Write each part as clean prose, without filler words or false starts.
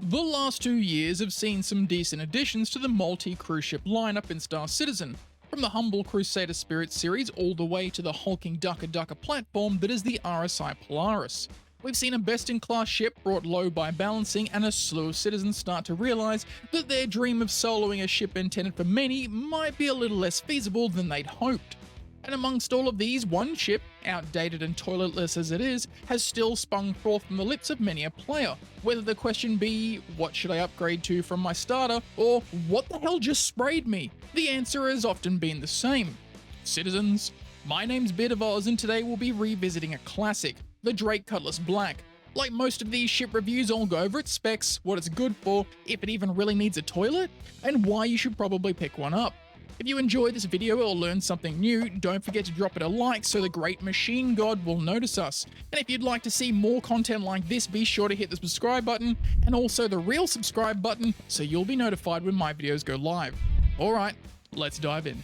The last 2 years have seen some decent additions to the multi-cruise ship lineup in Star Citizen, from the humble Crusader Spirit series all the way to the hulking Ducka Ducka platform that is the RSI Polaris. We've seen a best-in-class ship brought low by balancing, and a slew of citizens start to realise that their dream of soloing a ship intended for many might be a little less feasible than they'd hoped. And amongst all of these, one ship, outdated and toiletless as it is, has still sprung forth from the lips of many a player, whether the question be, what should I upgrade to from my starter, or what the hell just sprayed me? The answer has often been the same. Citizens, my name's Bit of Oz, and today we'll be revisiting a classic, the Drake Cutlass BLK. Like most of these ship reviews, I'll go over its specs, what it's good for, if it even really needs a toilet, and why you should probably pick one up. If you enjoyed this video or learned something new, don't forget to drop it a like so the great machine god will notice us. And if you'd like to see more content like this, be sure to hit the subscribe button, and also the real subscribe button so you'll be notified when my videos go live. Alright, let's dive in.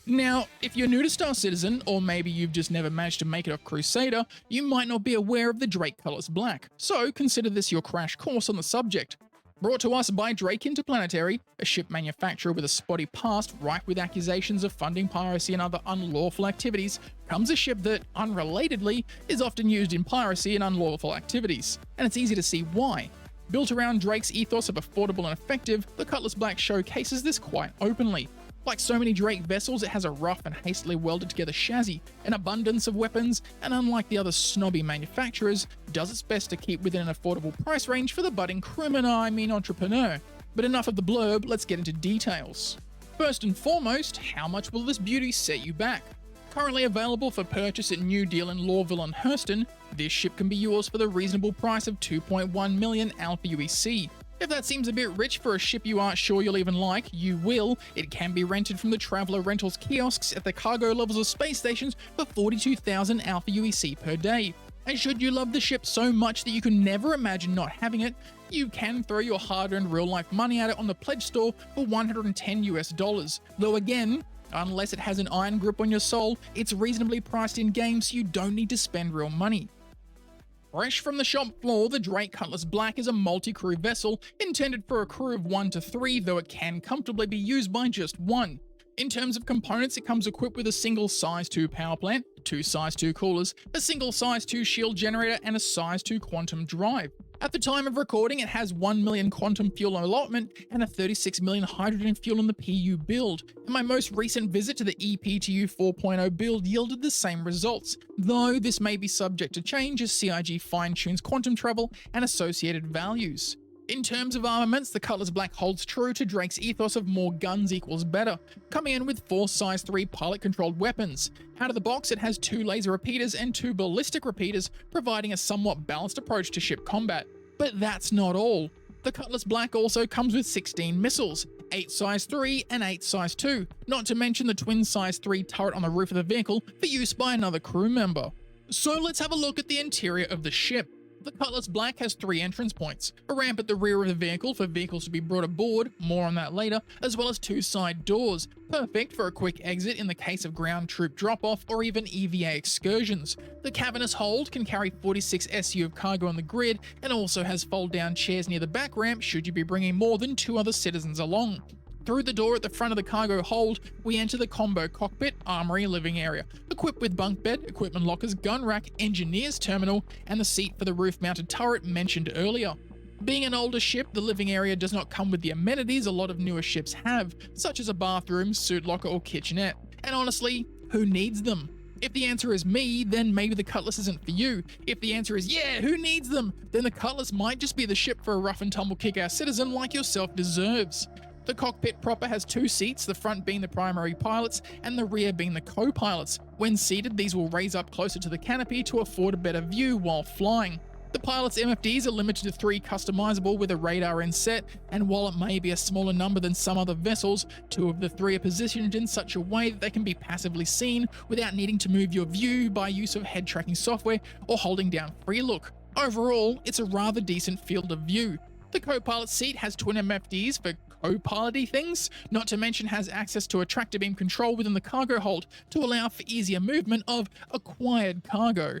Now, if you're new to Star Citizen, or maybe you've just never managed to make it off Crusader, you might not be aware of the Drake Cutlass BLK, so consider this your crash course on the subject. Brought to us by Drake Interplanetary, a ship manufacturer with a spotty past rife with accusations of funding piracy and other unlawful activities, comes a ship that, unrelatedly, is often used in piracy and unlawful activities. And it's easy to see why. Built around Drake's ethos of affordable and effective, the Cutlass BLK showcases this quite openly. Like so many Drake vessels, it has a rough and hastily welded together chassis, an abundance of weapons, and unlike the other snobby manufacturers, does its best to keep within an affordable price range for the budding entrepreneur. But enough of the blurb, let's get into details. First and foremost, how much will this beauty set you back? Currently available for purchase at New Deal in Lawville and Hurston, this ship can be yours for the reasonable price of 2.1 million Alpha UEC. If that seems a bit rich for a ship you aren't sure you'll even like, you will. It can be rented from the Traveller Rentals kiosks at the cargo levels of space stations for 42,000 Alpha UEC per day. And should you love the ship so much that you can never imagine not having it, you can throw your hard-earned real-life money at it on the pledge store for $110 US. Though again, unless it has an iron grip on your soul, it's reasonably priced in game, so you don't need to spend real money. Fresh from the shop floor, the Drake Cutlass BLK is a multi-crew vessel intended for a crew of 1 to 3, though it can comfortably be used by just 1. In terms of components, it comes equipped with a single size 2 power plant, 2 size 2 coolers, a single size 2 shield generator, and a size 2 quantum drive. At the time of recording, it has 1 million quantum fuel allotment and a 36 million hydrogen fuel in the PU build, and my most recent visit to the EPTU 4.0 build yielded the same results, though this may be subject to change as CIG fine-tunes quantum travel and associated values. In terms of armaments, the Cutlass BLK holds true to Drake's ethos of more guns equals better, coming in with 4 size 3 pilot-controlled weapons. Out of the box, it has 2 laser repeaters and 2 ballistic repeaters, providing a somewhat balanced approach to ship combat. But that's not all. The Cutlass BLK also comes with 16 missiles, 8 size 3 and 8 size 2, not to mention the twin size 3 turret on the roof of the vehicle for use by another crew member. So let's have a look at the interior of the ship. The Cutlass BLK has 3 entrance points, a ramp at the rear of the vehicle for vehicles to be brought aboard, more on that later, as well as 2 side doors, perfect for a quick exit in the case of ground troop drop-off or even EVA excursions. The cavernous hold can carry 46 SU of cargo on the grid and also has fold-down chairs near the back ramp should you be bringing more than 2 other citizens along. Through the door at the front of the cargo hold, we enter the combo cockpit, armory, living area, equipped with bunk bed, equipment lockers, gun rack, engineer's terminal, and the seat for the roof-mounted turret mentioned earlier. Being an older ship, the living area does not come with the amenities a lot of newer ships have, such as a bathroom, suit locker, or kitchenette. And honestly, who needs them? If the answer is me, then maybe the Cutlass isn't for you. If the answer is yeah, who needs them? Then the Cutlass might just be the ship for a rough and tumble kick-ass citizen like yourself deserves. The cockpit proper has 2 seats, the front being the primary pilots and the rear being the co-pilots. When seated, these will raise up closer to the canopy to afford a better view while flying. The pilot's MFDs are limited to 3 customizable with a radar inset, and while it may be a smaller number than some other vessels, 2 of the 3 are positioned in such a way that they can be passively seen without needing to move your view by use of head tracking software or holding down free look. Overall, it's a rather decent field of view. The co-pilot seat has twin MFDs for co-piloty things, not to mention has access to a tractor beam control within the cargo hold to allow for easier movement of acquired cargo.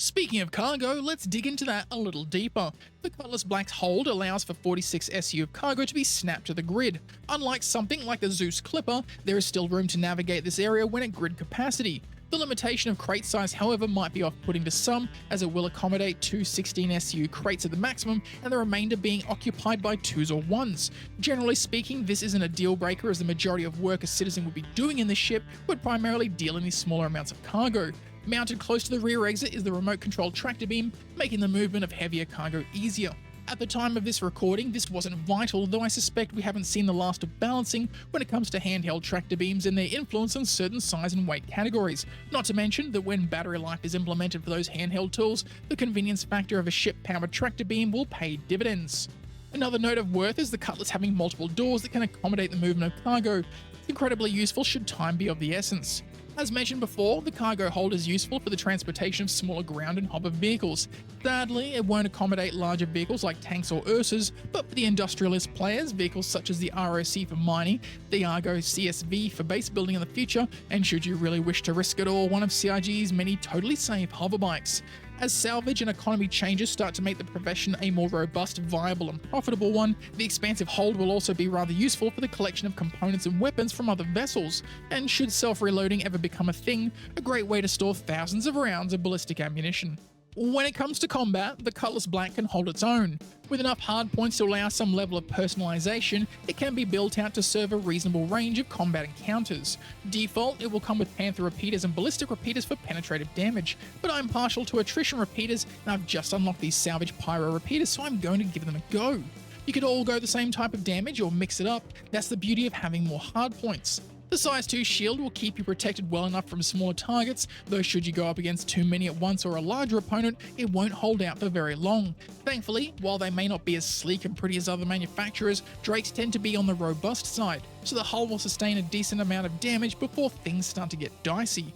Speaking of cargo, let's dig into that a little deeper. The Cutlass Black's hold allows for 46 SU of cargo to be snapped to the grid. Unlike something like the Zeus Clipper, there is still room to navigate this area when at grid capacity. The limitation of crate size, however, might be off-putting to some, as it will accommodate two 16 SU crates at the maximum, and the remainder being occupied by 2s or 1s. Generally speaking, this isn't a deal breaker, as the majority of work a citizen would be doing in this ship would primarily deal in these smaller amounts of cargo. Mounted close to the rear exit is the remote-controlled tractor beam, making the movement of heavier cargo easier. At the time of this recording, this wasn't vital, though I suspect we haven't seen the last of balancing when it comes to handheld tractor beams and their influence on certain size and weight categories. Not to mention that when battery life is implemented for those handheld tools, the convenience factor of a ship-powered tractor beam will pay dividends. Another note of worth is the Cutlass having multiple doors that can accommodate the movement of cargo. It's incredibly useful should time be of the essence. As mentioned before, the cargo hold is useful for the transportation of smaller ground and hopper vehicles. Sadly, it won't accommodate larger vehicles like tanks or Ursas, but for the industrialist players, vehicles such as the ROC for mining, the Argo CSV for base building in the future, and should you really wish to risk it all, one of CIG's many totally safe hoverbikes. As salvage and economy changes start to make the profession a more robust, viable and profitable one, the expansive hold will also be rather useful for the collection of components and weapons from other vessels, and should self-reloading ever become a thing, a great way to store thousands of rounds of ballistic ammunition. When it comes to combat, the Cutlass Black can hold its own. With enough hardpoints to allow some level of personalization, it can be built out to serve a reasonable range of combat encounters. Default, it will come with Panther repeaters and ballistic repeaters for penetrative damage, but I'm partial to attrition repeaters, and I've just unlocked these salvage pyro repeaters, so I'm going to give them a go. You could all go the same type of damage or mix it up. That's the beauty of having more hardpoints. The size 2 shield will keep you protected well enough from smaller targets, though should you go up against too many at once or a larger opponent, it won't hold out for very long. Thankfully, while they may not be as sleek and pretty as other manufacturers, Drakes tend to be on the robust side, so the hull will sustain a decent amount of damage before things start to get dicey.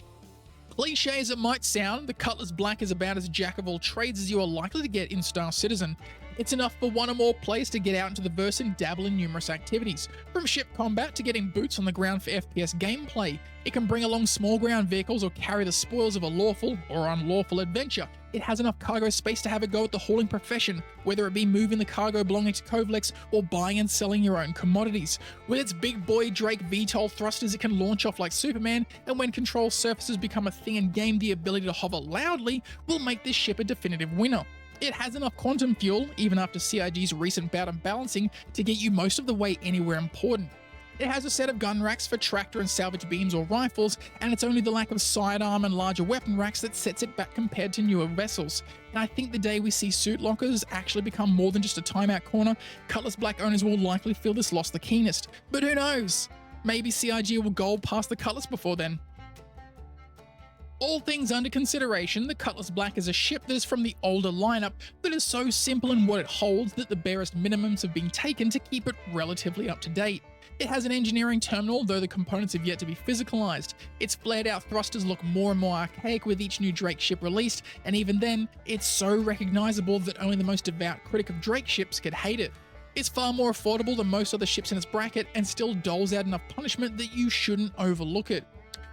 Cliche as it might sound, the Cutlass Black is about as jack of all trades as you are likely to get in Star Citizen. It's enough for one or more players to get out into the verse and dabble in numerous activities, from ship combat to getting boots on the ground for FPS gameplay. It can bring along small ground vehicles or carry the spoils of a lawful or unlawful adventure. It has enough cargo space to have a go at the hauling profession, whether it be moving the cargo belonging to Kovlex or buying and selling your own commodities. With its big boy Drake VTOL thrusters, it can launch off like Superman, and when control surfaces become a thing in game, the ability to hover loudly will make this ship a definitive winner. It has enough quantum fuel, even after CIG's recent bout of balancing, to get you most of the way anywhere important. It has a set of gun racks for tractor and salvage beams or rifles, and it's only the lack of sidearm and larger weapon racks that sets it back compared to newer vessels. And I think the day we see suit lockers actually become more than just a timeout corner, Cutlass Black owners will likely feel this loss the keenest. But who knows? Maybe CIG will gold past the Cutlass before then. All things under consideration, the Cutlass Black is a ship that is from the older lineup that is so simple in what it holds that the barest minimums have been taken to keep it relatively up to date. It has an engineering terminal, though the components have yet to be physicalized. Its flared out thrusters look more and more archaic with each new Drake ship released, and even then, it's so recognizable that only the most devout critic of Drake ships could hate it. It's far more affordable than most other ships in its bracket, and still doles out enough punishment that you shouldn't overlook it.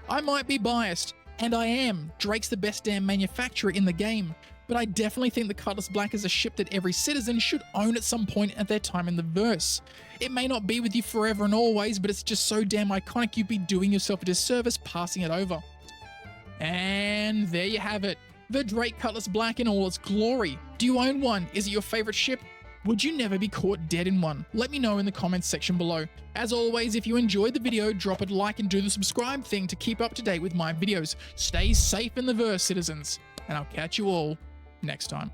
I might be biased, and I am. Drake's the best damn manufacturer in the game, but I definitely think the Cutlass Black is a ship that every citizen should own at some point at their time in the verse. It may not be with you forever and always, but it's just so damn iconic you'd be doing yourself a disservice passing it over. And there you have it, the Drake Cutlass Black in all its glory. Do you own one? Is it your favorite ship? Would you never be caught dead in one? Let me know in the comments section below. As always, if you enjoyed the video, drop a like and do the subscribe thing to keep up to date with my videos. Stay safe in the verse, citizens, and I'll catch you all next time.